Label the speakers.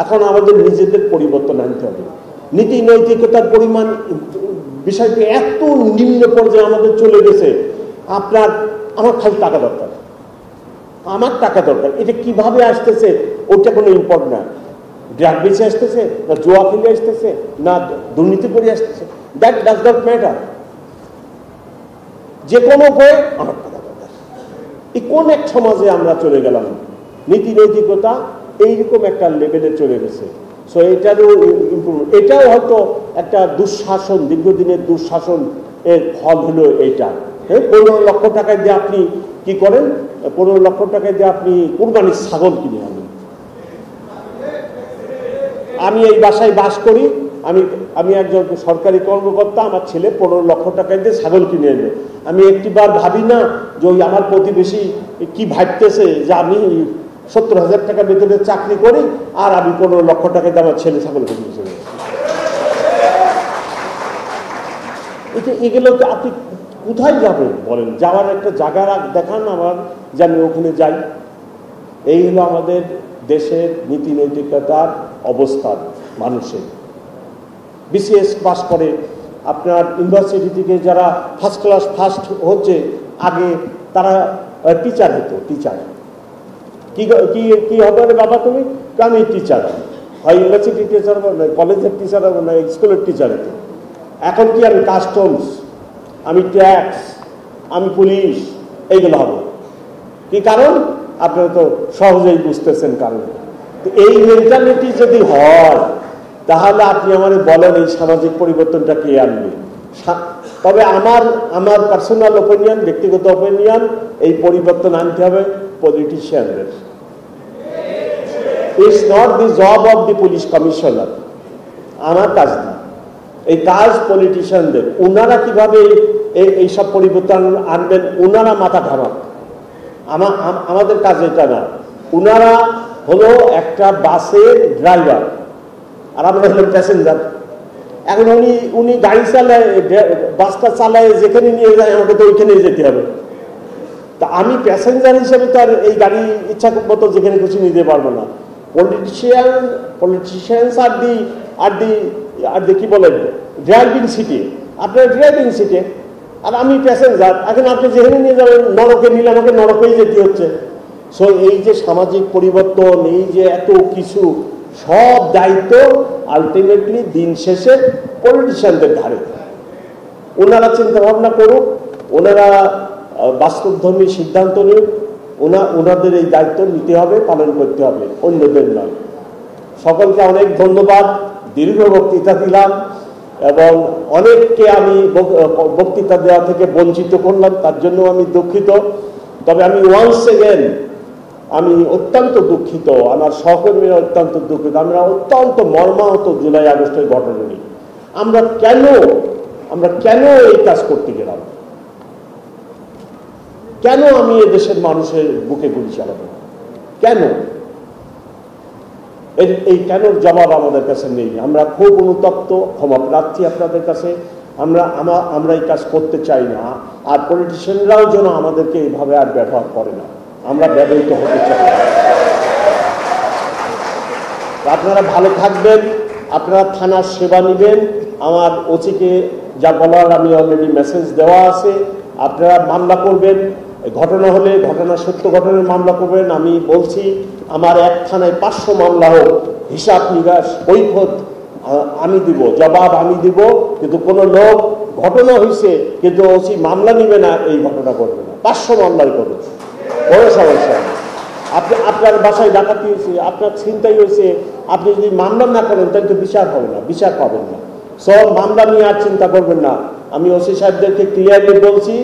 Speaker 1: এখন আমাদের নিজেদের পরিবর্তন আনতে হবে। নীতি নৈতিকতার পরিমাণ বিষয়টি এত নিম্ন পর্যায়ে আমাদের চলে গেছে, আমার খালি টাকা দরকার, আমার টাকা দরকার। এটা কিভাবে আসতেছে ওটা কোনো ইম্পর্টেন্ট না। ড্রাগ বেঁচে আসতেছে, না জুয়া খেলে আসতেছে, না দুর্নীতি করে আসতেছে, দ্যাট ডাজ নট ম্যাটার। যে কোনো উপায়ে আমার টাকা দরকার। এই কোন এক সমাজে আমরা চলে গেলাম? নীতি নৈতিকতা এইরকম একটা লেভেলে চলে গেছে। সো এটারও ইম্প্রুভমেন্ট, এটাও হয়তো একটা দুঃশাসন, দীর্ঘদিনের দুঃশাসন এর ফল হলো এইটা। 15 লক্ষ টাকা দিয়ে আপনি কি করেন? 15 লক্ষ টাকা দিয়ে আপনি কুরবানির ছাগল কিনে আনেন। আমি এই বাসায় বাস করি, আমি একজন সরকারি কর্মকর্তা, আমার ছেলে 15 লক্ষ টাকা দিয়ে ছাগল কিনে এনে, আমি একটিবার ভাবি না যে ওই আমার প্রতিবেশী কি ভাবতেছে যে আমি 70,000 টাকা বেতনে চাকরি করি আর আমি 15 লক্ষ টাকা দিয়ে আমার ছেলে ছাগল কিনে চলে যাচ্ছি। এগুলো আপনি কোথায় যাবেন বলেন? যাওয়ার একটা জায়গা দেখান আমার, যে আমি ওখানে যাই। এই হলো আমাদের দেশের নীতি নৈতিকতার অবস্থান। মানুষের বিসিএস পাস করে আপনার ইউনিভার্সিটি থেকে যারা ফার্স্ট ক্লাস ফার্স্ট হচ্ছে, আগে তারা টিচার হতো। টিচার কি হবে রে বাবা তুমি? আমি টিচার, হয় ইউনিভার্সিটি টিচার হবো, না কলেজের টিচার হবো, না স্কুলের টিচার হতো। এখন কি আমি কাস্টমস, আমি ট্যাক্স, আমি পুলিশ, এইগুলো হবে। কি কারণ? আপনারা তো সহজেই বুঝতেছেন কারণ। এই মেন্টালিটি যদি হয় তাহলে আপনি আমাদের বলেন এই সামাজিক পরিবর্তনটা কে আনবে? তবে আমার পার্সোনাল ওপিনিয়ন, ব্যক্তিগত ওপিনিয়ন, এই পরিবর্তন আনতে হবে পলিটিশিয়ানদের। It's not the job of the police commissioner, আমার কাজ না, এই কাজ পলিটিশিয়ানদের। ওনারা কিভাবে এইসব পরিবর্তন আনবেন, ওনারা মাথা ঘামান। আমাদের কাজ এটা না। ওনারা হলো একটা বাসের ড্রাইভার আর আমরা হলাম প্যাসেঞ্জার। এখন উনি গাড়ি চালায়, বাসটা চালায়, যেখানে নিয়ে যায় আমাকে তো ওইখানেই যেতে হবে। তা আমি প্যাসেঞ্জার হিসেবে তো আর এই গাড়ি ইচ্ছা মতো যেখানে খুশি নিতে পারবো না। পলিটিশিয়ানস আর দি কি বলেন, ড্রাইভিং সিটে, আপনার ড্রাইভিং সিটে, আর আমি প্যাসেঞ্জার। এখন আপনি যেখানে নিয়ে যাবেন, নরকে নিলে আমাকে নরকেই যেতে হচ্ছে। সো এই যে সামাজিক পরিবর্তন, এই যে এত কিছু, সব দায়িত্ব আলটিমেটলি দিন শেষে পলিটিশিয়ানদের ঘাড়ে। ওনারা চিন্তা ভাবনা করুক, ওনারা বাস্তবধর্মী সিদ্ধান্ত নিক, ওনাদের এই দায়িত্ব নিতে হবে, পালন করতে হবে, অন্যদের নয়। সকলকে অনেক ধন্যবাদ। দীর্ঘ বক্তৃতা দিলাম এবং অনেককে আমি বক্তৃতা দেওয়া থেকে বঞ্চিত করলাম, তার জন্য আমি দুঃখিত। তবে আমি ওয়ান্স এগেন আমি অত্যন্ত দুঃখিত, আমার সহকর্মীরা অত্যন্ত দুঃখিত। আমরা অত্যন্ত মর্মাহত জুলাই আগস্টের ঘটনা নিয়ে। আমরা কেন এই কাজ করতে গেলাম? কেন আমি এদেশের মানুষের বুকে গুলি চালাবো? কেন? এই কেনর জবাব আমাদের কাছে নেই। আমরা খুব অনুতপ্ত, ক্ষমা প্রার্থী আপনাদের কাছে। আমরা এই কাজ করতে চাই না। আর পলিটিশিয়ানরাও যেন আমাদেরকে এইভাবে আর ব্যবহার করে না, আমরা ব্যবহৃত হতে চাই না। আপনারা ভালো থাকবেন, আপনারা থানার সেবা নেবেন। আমার ওসিকে যা বলার আমি অলরেডি মেসেজ দেওয়া আছে। আপনারা মামলা করবেন, ঘটনা হলে ঘটনা, সত্য ঘটনার মামলা করবেন। আমি বলছি আমার এক থানায় 500 মামলা হোক, হিসাব নিকাশ কৈফিয়ত আমি দিব, জবাব আমি দিব। কিন্তু কোনো লোক ঘটনা হয়েছে কিন্তু ওসি মামলা নিবে না, এই ঘটনা করবে না। 500 মামলাই করবে, বড় সমস্যা। আপনার বাসায় ডাকাতি হয়েছে, আপনার ছিনতাই হয়েছে, আপনি যদি মামলা না করেন তাহলে তো বিচার হবে না, বিচার পাবেন না। সব মামলা নিয়ে আর চিন্তা করবেন না। আমি ওসি সাহেবদেরকে ক্লিয়ারলি বলছি।